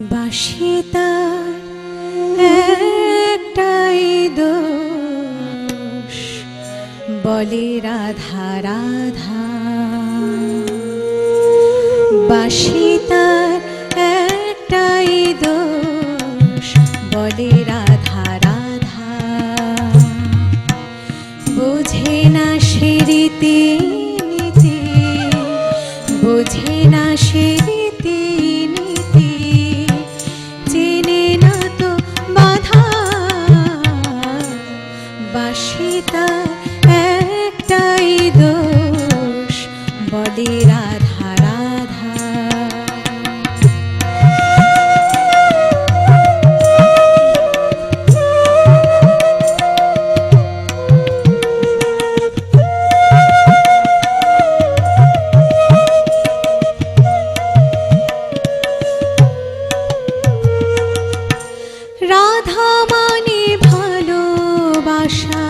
বাঁশি তার একটাই দোষ, বলে রাধা রাধা। বাঁশি তার একটাই দোষ, বলে রাধা রাধা। বোঝে না সে রীতি নীতি, বোঝে না সে রীতি নীতি, চেনে না তো বাধা। বাঁশি তার একটাই দোষ, বলে রাধা রাধা। রাধা মানে ভালোবাসা,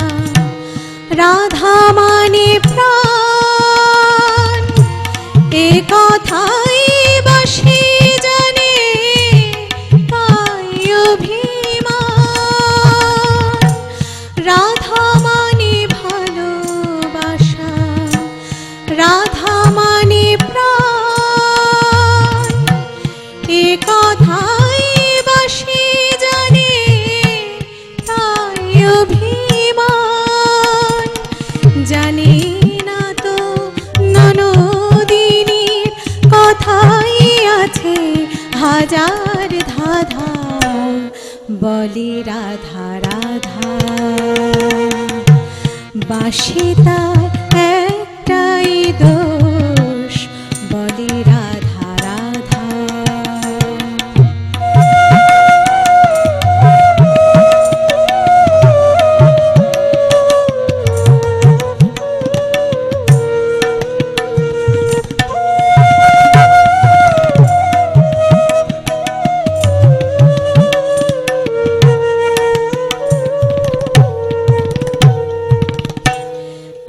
রাধা মানে প্রাণ, এ কথাই বাঁশি জানে, তাই অভিমান। রাধা মানে ভালোবাসা, রাধা মানে প্রাণ, এ কথাই বাঁশি জানে, তাই অভিমান। জানি না তো ননদিনীর কথাই আছে হাজার ধাঁধা, বলে রাধা রাধা। বাঁশি তার একটাই দোষ, বলে রাধা রাধা।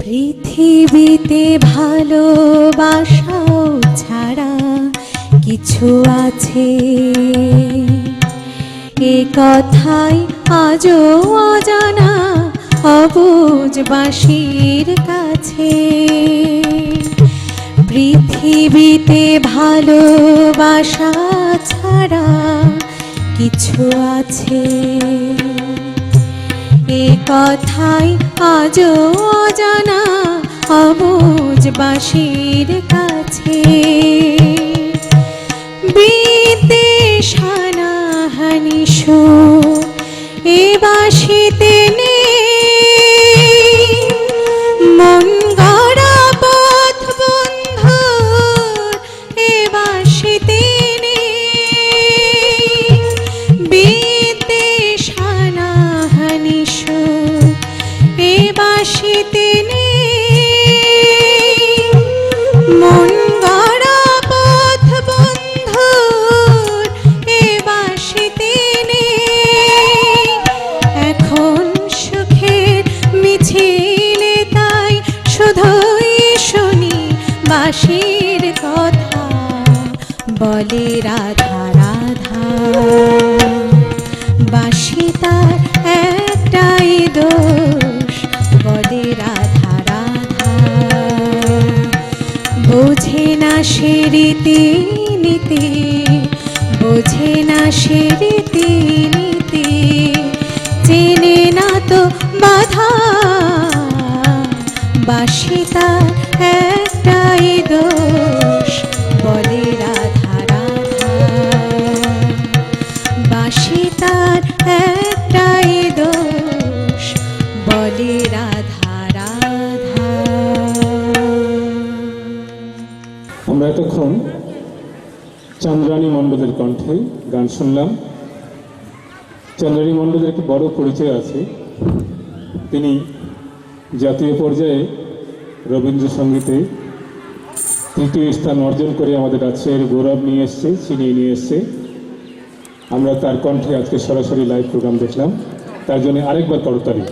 পৃথিবীতে ভালোবাসাও ছাড়া কিছু আছে, এ কথাই আজও অজানা অবুঝ বাঁশির কাছে। পৃথিবীতে ভালোবাসা ছাড়া কিছু আছে, এ কথাই আজও অজানা অবুঝ বাঁশির কাছে। বিদ্বেষ হানাহানি সুর এ বাঁশিতে নেই, মন গড়া পথ বন্ধুর এ বাঁশিতে নেই। বিদ্বেষ হানাহানি সুর এ বাঁশিতে নেই, মন গড়া পথ বন্ধুর এ বাঁশিতে নেই। এখন সুখের মিছিলে তাই শুধুই শুনি বাঁশির কথা, বলে রাধা রাধা। বাঁশি তার একটাই দোষ, বলে রাধা রাধা। বোঝে না সে রীতি নীতি, বোঝে না সে রীতি নীতি, চেনে না তো বাধা। বাঁশি তার একটাই দোষ, বলে রাধা রাধা। বাঁশি তার একটাই দোষ, বলে রাধা রাধা। আমরা এতক্ষণ চন্দ্রানী মণ্ডলের কণ্ঠে গান শুনলাম। চন্দ্রানী মণ্ডলের একটি বড় পরিচয় আছে। তিনি জাতীয় পর্যায়ে রবীন্দ্রসঙ্গীতে তৃতীয় স্থান অর্জন করে আমাদের রাজশাহীর গৌরব নিয়ে এসছে, ছিনিয়ে নিয়ে এসছে। আমরা তার কণ্ঠে আজকে সরাসরি লাইভ প্রোগ্রাম দেখলাম, তার জন্য আরেকবার করতালি।